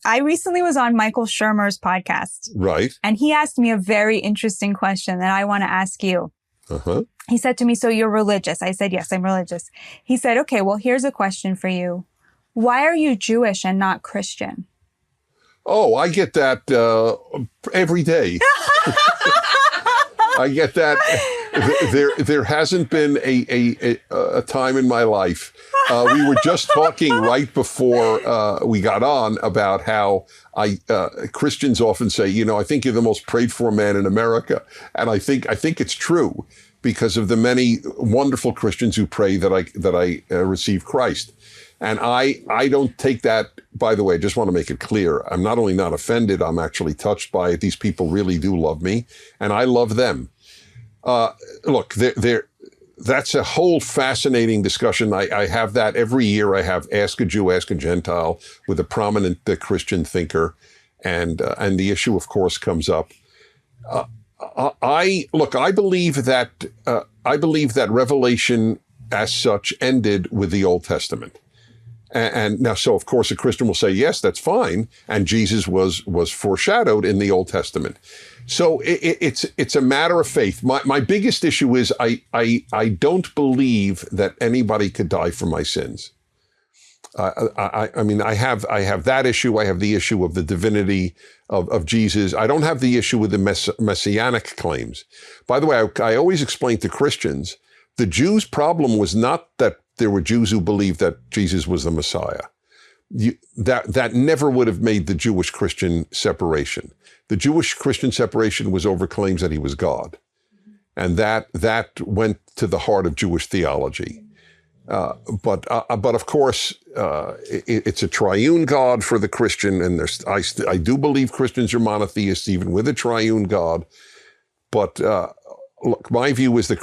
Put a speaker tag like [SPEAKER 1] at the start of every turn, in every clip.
[SPEAKER 1] I recently was on Michael Shermer's podcast.
[SPEAKER 2] Right.
[SPEAKER 1] And he asked me a very interesting question that I want to ask you.
[SPEAKER 2] Uh-huh.
[SPEAKER 1] He said to me, so you're religious? I said, yes, I'm religious. He said, okay, well, here's a question for you. Why are you Jewish and not Christian?
[SPEAKER 2] Oh, I get that every day. I get that. There hasn't been a time in my life. We were just talking right before we got on about how Christians often say, you know, I think you're the most prayed for man in America. And I think it's true because of the many wonderful Christians who pray that I receive Christ. And I don't take that, by the way, I just want to make it clear. I'm not only not offended, I'm actually touched by it. These people really do love me, and I love them. Look, that's a whole fascinating discussion. I have that every year. I have Ask a Jew, Ask a Gentile with a prominent Christian thinker, and the issue, of course, comes up. I believe that Revelation as such ended with the Old Testament. And now, so of course, a Christian will say, yes, that's fine. And Jesus was foreshadowed in the Old Testament. So it's a matter of faith. My biggest issue is I don't believe that anybody could die for my sins. I mean, I have that issue. I have the issue of the divinity of Jesus. I don't have the issue with the messianic claims. By the way, I always explain to Christians, the Jews' problem was not that there were Jews who believed that Jesus was the Messiah. That never would have made the Jewish-Christian separation. The Jewish-Christian separation was over claims that he was God. And that went to the heart of Jewish theology. But of course, it's a triune God for the Christian, and I do believe Christians are monotheists, even with a triune God. But look, my view is that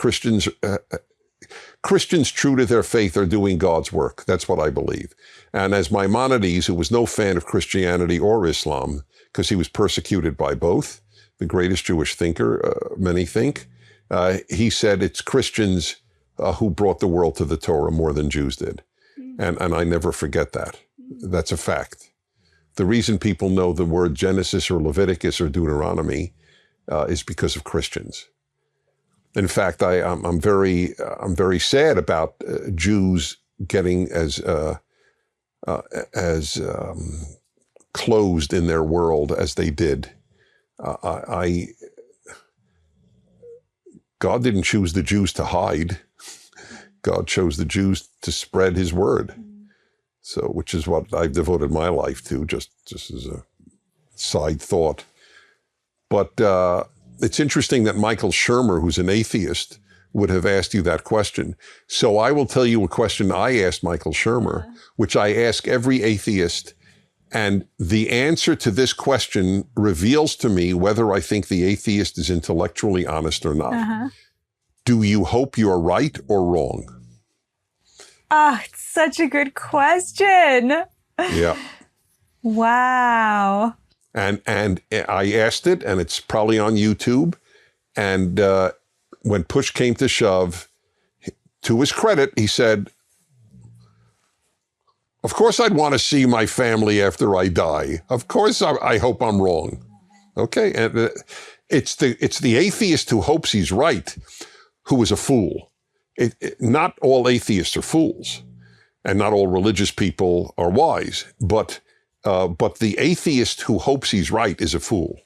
[SPEAKER 2] Christians true to their faith are doing God's work. That's what I believe. And as Maimonides, who was no fan of Christianity or Islam, because he was persecuted by both, the greatest Jewish thinker, many think, he said it's Christians who brought the world to the Torah more than Jews did. And I never forget that. That's a fact. The reason people know the word Genesis or Leviticus or Deuteronomy is because of Christians. In fact, I'm very sad about Jews getting as closed in their world as they did. God didn't choose the Jews to hide. God chose the Jews to spread his word. So, which is what I've devoted my life to, just as a side thought. But it's interesting that Michael Shermer, who's an atheist, would have asked you that question. So I will tell you a question I asked Michael Shermer, which I ask every atheist. And the answer to this question reveals to me whether I think the atheist is intellectually honest or not. Do you hope you're right or wrong?
[SPEAKER 1] Oh, it's such a good question.
[SPEAKER 2] Yeah.
[SPEAKER 1] Wow.
[SPEAKER 2] And I asked it, and it's probably on YouTube. And when push came to shove, to his credit, he said, of course I'd want to see my family after I die. Of course I hope I'm wrong. Okay, and it's the atheist who hopes he's right who is a fool. Not all atheists are fools, and not all religious people are wise, but the atheist who hopes he's right is a fool.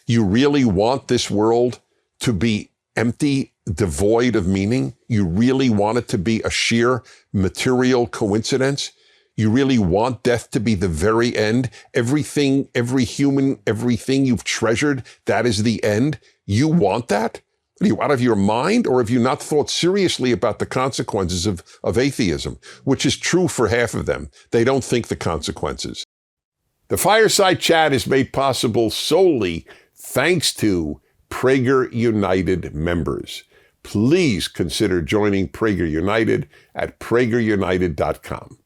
[SPEAKER 2] You really want this world to be empty, devoid of meaning? You really want it to be a sheer material coincidence? You really want death to be the very end? Everything, every human, everything you've treasured, that is the end? You want that? Are you out of your mind, or have you not thought seriously about the consequences of atheism, which is true for half of them? They don't think the consequences. The Fireside Chat is made possible solely thanks to Prager United members. Please consider joining Prager United at pragerunited.com.